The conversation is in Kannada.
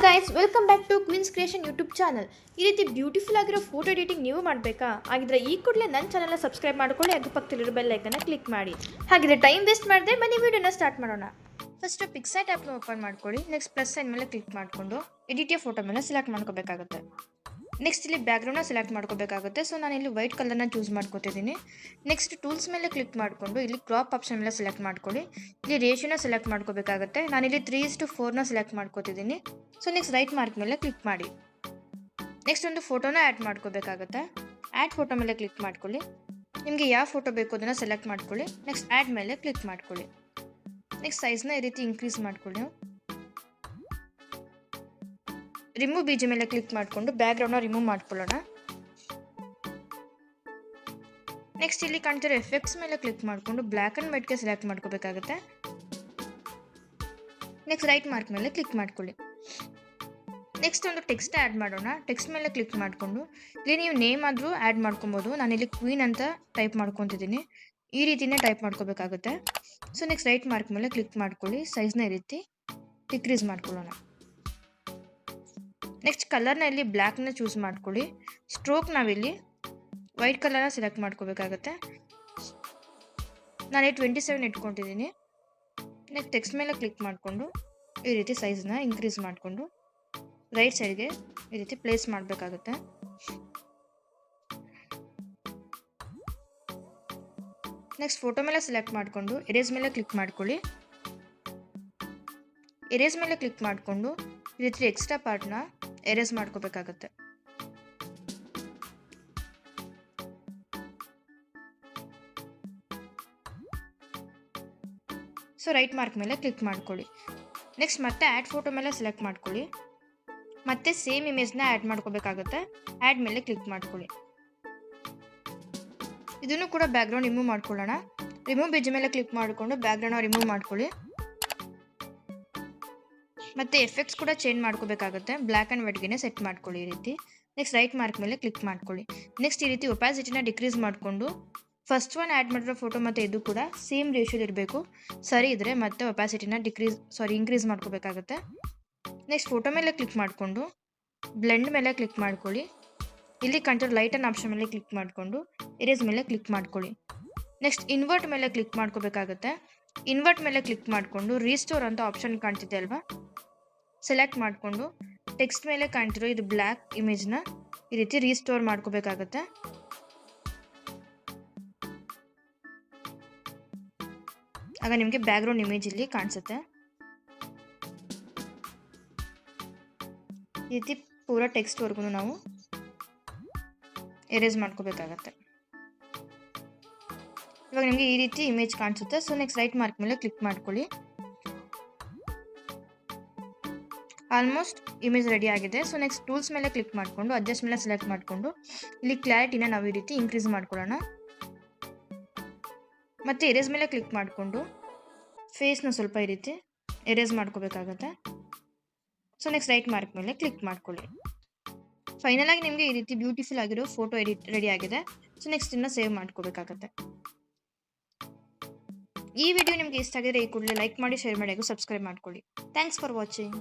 Guys, welcome back to Queens Creation YouTube channel. ಈ ರೀತಿ ಬ್ಯೂಟಿಫುಲ್ ಆಗಿರೋ ಫೋಟೋ ಎಡಿಟಿಂಗ್ ನೀವು ಮಾಡಬೇಕಾ? ಹಾಗಿದ್ರೆ ಈ ಕೂಡಲೇ ನನ್ನ ಚಾನಲ್ನ ಸಬ್ಸ್ಕ್ರೈಬ್ ಮಾಡ್ಕೊಳ್ಳಿ, ಹಾಗೆ ಪಕ್ಕದಲ್ಲಿರೋ ಬೆಲ್ ಐಕನ್ನ ಕ್ಲಿಕ್ ಮಾಡಿ. ಹಾಗಿದ್ರೆ ಟೈಮ್ ವೇಸ್ಟ್ ಮಾಡದೆ ಬನ್ನಿ ವಿಡಿಯೋನ ಸ್ಟಾರ್ಟ್ ಮಾಡೋಣ. ಫಸ್ಟ್ ಪಿಕ್ಸೈಟ್ ಆ್ಯಪ್ನ ಓಪನ್ ಮಾಡ್ಕೊಳ್ಳಿ. ನೆಕ್ಸ್ಟ್ ಪ್ಲಸ್ ಸೈನ್ ಮೇಲೆ ಕ್ಲಿಕ್ ಮಾಡಿಕೊಂಡು ಎಡಿಟಿಯ ಫೋಟೋ ಮೇಲೆ ಸೆಲೆಕ್ಟ್ ಮಾಡ್ಕೋಬೇಕಾಗುತ್ತೆ. ನೆಕ್ಸ್ಟ್ ಇಲ್ಲಿ ಬ್ಯಾಕ್ಗ್ರೌಂಡ್ನ ಸೆಲೆಕ್ಟ್ ಮಾಡ್ಕೋಬೇಕಾಗುತ್ತೆ. ಸೊ ನಾನು ಇಲ್ಲಿ ವೈಟ್ ಕಲರ್ನ ಚೂಸ್ ಮಾಡ್ಕೋತಿದ್ದೀನಿ. ನೆಕ್ಸ್ಟ್ ಟೂಲ್ಸ್ ಮೇಲೆ ಕ್ಲಿಕ್ ಮಾಡಿಕೊಂಡು ಇಲ್ಲಿ ಕ್ರಾಪ್ ಆಪ್ಷನ್ ಮೇಲೆ ಸೆಲೆಕ್ಟ್ ಮಾಡ್ಕೊಳ್ಳಿ. ಇಲ್ಲಿ ರೇಷಿಯೋನ ಸೆಲೆಕ್ಟ್ ಮಾಡ್ಕೋಬೇಕಾಗುತ್ತೆ. ನಾನಿಲ್ಲಿ 3:4ನ ಸೆಲೆಕ್ಟ್ ಮಾಡ್ಕೋತಿದ್ದೀನಿ. ಸೊ ನೆಕ್ಸ್ಟ್ ರೈಟ್ ಮಾರ್ಕ್ ಮೇಲೆ ಕ್ಲಿಕ್ ಮಾಡಿ. ನೆಕ್ಸ್ಟ್ ಒಂದು ಫೋಟೋನ ಆ್ಯಡ್ ಮಾಡ್ಕೋಬೇಕಾಗುತ್ತೆ. ಆ್ಯಡ್ ಫೋಟೋ ಮೇಲೆ ಕ್ಲಿಕ್ ಮಾಡ್ಕೊಳ್ಳಿ. ನಿಮಗೆ ಯಾವ ಫೋಟೋ ಬೇಕು ಅದನ್ನು ಸೆಲೆಕ್ಟ್ ಮಾಡ್ಕೊಳ್ಳಿ. ನೆಕ್ಸ್ಟ್ ಆ್ಯಡ್ ಮೇಲೆ ಕ್ಲಿಕ್ ಮಾಡ್ಕೊಳ್ಳಿ. ನೆಕ್ಸ್ಟ್ ಸೈಜ್ನ ಈ ರೀತಿ ಇನ್ಕ್ರೀಸ್ ಮಾಡ್ಕೊಳ್ಳಿ. ರಿಮೂವ್ ಬೀಜ ಮೇಲೆ ಕ್ಲಿಕ್ ಮಾಡಿಕೊಂಡು ಬ್ಯಾಕ್ಗ್ರೌಂಡ್ನ ರಿಮೂವ್ ಮಾಡ್ಕೊಳ್ಳೋಣ. ನೆಕ್ಸ್ಟ್ ಇಲ್ಲಿ ಕಾಣ್ತಿರೋ ಎಫೆಕ್ಟ್ಸ್ ಮೇಲೆ ಕ್ಲಿಕ್ ಮಾಡಿಕೊಂಡು ಬ್ಲ್ಯಾಕ್ ಆ್ಯಂಡ್ ವೈಟ್ಗೆ ಸೆಲೆಕ್ಟ್ ಮಾಡ್ಕೋಬೇಕಾಗುತ್ತೆ. ನೆಕ್ಸ್ಟ್ ರೈಟ್ ಮಾರ್ಕ್ ಮೇಲೆ ಕ್ಲಿಕ್ ಮಾಡ್ಕೊಳ್ಳಿ. ನೆಕ್ಸ್ಟ್ ಒಂದು ಟೆಕ್ಸ್ಟ್ ಆ್ಯಡ್ ಮಾಡೋಣ. ಟೆಕ್ಸ್ಟ್ ಮೇಲೆ ಕ್ಲಿಕ್ ಮಾಡಿಕೊಂಡು ಇಲ್ಲಿ ನೀವು ನೇಮ್ ಆದರೂ ಆ್ಯಡ್ ಮಾಡ್ಕೊಬೋದು. ನಾನಿಲ್ಲಿ ಕ್ವೀನ್ ಅಂತ ಟೈಪ್ ಮಾಡ್ಕೊತಿದ್ದೀನಿ. ಈ ರೀತಿಯೇ ಟೈಪ್ ಮಾಡ್ಕೋಬೇಕಾಗುತ್ತೆ. ಸೊ ನೆಕ್ಸ್ಟ್ ರೈಟ್ ಮಾರ್ಕ್ ಮೇಲೆ ಕ್ಲಿಕ್ ಮಾಡ್ಕೊಳ್ಳಿ. ಸೈಜ್ನ ಈ ರೀತಿ ಡಿಕ್ರೀಸ್ ಮಾಡ್ಕೊಳ್ಳೋಣ. ನೆಕ್ಸ್ಟ್ ಕಲರ್ನ ಇಲ್ಲಿ ಬ್ಲ್ಯಾಕ್ನ ಚೂಸ್ ಮಾಡ್ಕೊಳ್ಳಿ. ಸ್ಟ್ರೋಕ್ ನಾವಿಲ್ಲಿ ವೈಟ್ ಕಲರ್ನ ಸೆಲೆಕ್ಟ್ ಮಾಡ್ಕೋಬೇಕಾಗತ್ತೆ. ನಾನು 27 ಇಟ್ಕೊತಿದ್ದೀನಿ. ನೆಕ್ಸ್ಟ್ ಟೆಕ್ಸ್ಟ್ ಮೇಲೆ ಕ್ಲಿಕ್ ಮಾಡಿಕೊಂಡು ಈ ರೀತಿ ಸೈಜ್ನ ಇನ್ಕ್ರೀಸ್ ಮಾಡಿಕೊಂಡು ರೈಟ್ ಸೈಡ್ಗೆ ಈ ರೀತಿ ಪ್ಲೇಸ್ ಮಾಡಬೇಕಾಗುತ್ತೆ. ನೆಕ್ಸ್ಟ್ ಫೋಟೋ ಮೇಲೆ ಸೆಲೆಕ್ಟ್ ಮಾಡಿಕೊಂಡು ಎರೇಸ್ ಮೇಲೆ ಕ್ಲಿಕ್ ಮಾಡ್ಕೊಳ್ಳಿ. ಎರೇಸ್ ಮೇಲೆ ಕ್ಲಿಕ್ ಮಾಡಿಕೊಂಡು ಈ ರೀತಿ ಎಕ್ಸ್ಟ್ರಾ ಪಾರ್ಟ್ನ ಎರೇಸ್ ಮಾಡ್ಕೋಬೇಕಾಗತ್ತೆ. ಸೊ ರೈಟ್ ಮಾರ್ಕ್ ಮೇಲೆ ಕ್ಲಿಕ್ ಮಾಡ್ಕೊಳ್ಳಿ. ನೆಕ್ಸ್ಟ್ ಮತ್ತೆ ಆ್ಯಡ್ ಫೋಟೋ ಮೇಲೆ ಸೆಲೆಕ್ಟ್ ಮಾಡ್ಕೊಳ್ಳಿ. ಮತ್ತೆ ಸೇಮ್ ಇಮೇಜ್ನ ಆ್ಯಡ್ ಮಾಡ್ಕೋಬೇಕಾಗುತ್ತೆ. ಆ್ಯಡ್ ಮೇಲೆ ಕ್ಲಿಕ್ ಮಾಡ್ಕೊಳ್ಳಿ. ಇದನ್ನು ಕೂಡ ಬ್ಯಾಕ್ಗ್ರೌಂಡ್ ರಿಮೂವ್ ಮಾಡ್ಕೊಳ್ಳೋಣ. ರಿಮೂವ್ ಬೀಜ ಮೇಲೆ ಕ್ಲಿಕ್ ಮಾಡಿಕೊಂಡು ಬ್ಯಾಕ್ಗ್ರೌಂಡ್ನ ರಿಮೂವ್ ಮಾಡ್ಕೊಳ್ಳಿ. ಮತ್ತು ಎಫೆಕ್ಟ್ಸ್ ಕೂಡ ಚೇಂಜ್ ಮಾಡ್ಕೋಬೇಕಾಗುತ್ತೆ. ಬ್ಲ್ಯಾಕ್ ಆ್ಯಂಡ್ ವೈಟ್ಗೆ ಸೆಟ್ ಮಾಡ್ಕೊಳ್ಳಿ ಈ ರೀತಿ. ನೆಕ್ಸ್ಟ್ ರೈಟ್ ಮಾರ್ಕ್ ಮೇಲೆ ಕ್ಲಿಕ್ ಮಾಡ್ಕೊಳ್ಳಿ. ನೆಕ್ಸ್ಟ್ ಈ ರೀತಿ ಒಪಾಸಿಟಿನ ಡಿಕ್ರೀಸ್ ಮಾಡಿಕೊಂಡು ಫಸ್ಟ್ ಒನ್ ಆ್ಯಡ್ ಮಾಡಿರೋ ಫೋಟೋ ಮತ್ತು ಇದು ಕೂಡ ಸೇಮ್ ರೇಷಿಯೋಲಿ ಇರಬೇಕು. ಸರಿ ಇದ್ದರೆ ಮತ್ತೆ ಒಪಾಸಿಟಿನ ಇನ್ಕ್ರೀಸ್ ಮಾಡ್ಕೋಬೇಕಾಗುತ್ತೆ. ನೆಕ್ಸ್ಟ್ ಫೋಟೋ ಮೇಲೆ ಕ್ಲಿಕ್ ಮಾಡಿಕೊಂಡು ಬ್ಲೆಂಡ್ ಮೇಲೆ ಕ್ಲಿಕ್ ಮಾಡ್ಕೊಳ್ಳಿ. ಇಲ್ಲಿ ಕಂಟ್ರೋಲ್ ಲೈಟ್ ಆ್ಯಂಡ್ ಆಪ್ಷನ್ ಮೇಲೆ ಕ್ಲಿಕ್ ಮಾಡಿಕೊಂಡು ಎರೇಸ್ ಮೇಲೆ ಕ್ಲಿಕ್ ಮಾಡ್ಕೊಳ್ಳಿ. ನೆಕ್ಸ್ಟ್ ಇನ್ವರ್ಟ್ ಮೇಲೆ ಕ್ಲಿಕ್ ಮಾಡ್ಕೋಬೇಕಾಗುತ್ತೆ. ಇನ್ವರ್ಟ್ ಮೇಲೆ ಕ್ಲಿಕ್ ಮಾಡಿಕೊಂಡು ರೀಸ್ಟೋರ್ ಅಂತ ಆಪ್ಷನ್ ಕಾಣ್ತಿದೆ ಅಲ್ವಾ, ಸೆಲೆಕ್ಟ್ ಮಾಡಿಕೊಂಡು ಟೆಕ್ಸ್ಟ್ ಮೇಲೆ ಕಾಣ್ತಿರೋ ಇದು ಬ್ಲ್ಯಾಕ್ ಇಮೇಜ್ನ ಈ ರೀತಿ ರೀಸ್ಟೋರ್ ಮಾಡ್ಕೋಬೇಕಾಗತ್ತೆ. ಆಗ ನಿಮಗೆ ಬ್ಯಾಕ್ಗ್ರೌಂಡ್ ಇಮೇಜ್ ಇಲ್ಲಿ ಕಾಣಿಸುತ್ತೆ. ಈ ರೀತಿ ಪೂರ ಟೆಕ್ಸ್ಟ್ವರೆಗೂ ನಾವು ಎರೇಸ್ ಮಾಡ್ಕೋಬೇಕಾಗತ್ತೆ. ಇವಾಗ ನಿಮಗೆ ಈ ರೀತಿ ಇಮೇಜ್ ಕಾಣಿಸುತ್ತೆ. ಸೊ ನೆಕ್ಸ್ಟ್ ರೈಟ್ ಮಾರ್ಕ್ ಮೇಲೆ ಕ್ಲಿಕ್ ಮಾಡ್ಕೊಳ್ಳಿ. ಆಲ್ಮೋಸ್ಟ್ ಇಮೇಜ್ ರೆಡಿ ಆಗಿದೆ. ಸೊ ನೆಕ್ಸ್ಟ್ ಟೂಲ್ಸ್ ಮೇಲೆ ಕ್ಲಿಕ್ ಮಾಡಿಕೊಂಡು ಅಡ್ಜಸ್ಟ್ ಮೇಲೆ ಸೆಲೆಕ್ಟ್ ಮಾಡಿಕೊಂಡು ಇಲ್ಲಿ ಕ್ಲಾರಿಟಿನ ನಾವು ಈ ರೀತಿ ಇನ್ಕ್ರೀಸ್ ಮಾಡ್ಕೊಳ್ಳೋಣ. ಮತ್ತು ಎರೇಸ್ ಮೇಲೆ ಕ್ಲಿಕ್ ಮಾಡಿಕೊಂಡು ಫೇಸ್ನ ಸ್ವಲ್ಪ ಈ ರೀತಿ ಎರೇಸ್ ಮಾಡ್ಕೋಬೇಕಾಗತ್ತೆ. ಸೊ ನೆಕ್ಸ್ಟ್ ರೈಟ್ ಮಾರ್ಕ್ ಮೇಲೆ ಕ್ಲಿಕ್ ಮಾಡ್ಕೊಳ್ಳಿ. ಫೈನಲ್ ಆಗಿ ನಿಮಗೆ ಈ ರೀತಿ ಬ್ಯೂಟಿಫುಲ್ ಆಗಿರೋ ಫೋಟೋ ರೆಡಿ ಆಗಿದೆ. ಸೊ ನೆಕ್ಸ್ಟ್ ಇನ್ನು ಸೇವ್ ಮಾಡ್ಕೋಬೇಕಾಗತ್ತೆ. ಈ ವಿಡಿಯೋ ನಿಮಗೆ ಇಷ್ಟ ಆಗಿದ್ರೆ ಈ ಕೂಡಲೇ ಲೈಕ್ ಮಾಡಿ, ಶೇರ್ ಮಾಡಿ ಹಾಗೂ ಸಬ್ಸ್ಕ್ರೈಬ್ ಮಾಡ್ಕೊಳ್ಳಿ. Thanks for watching.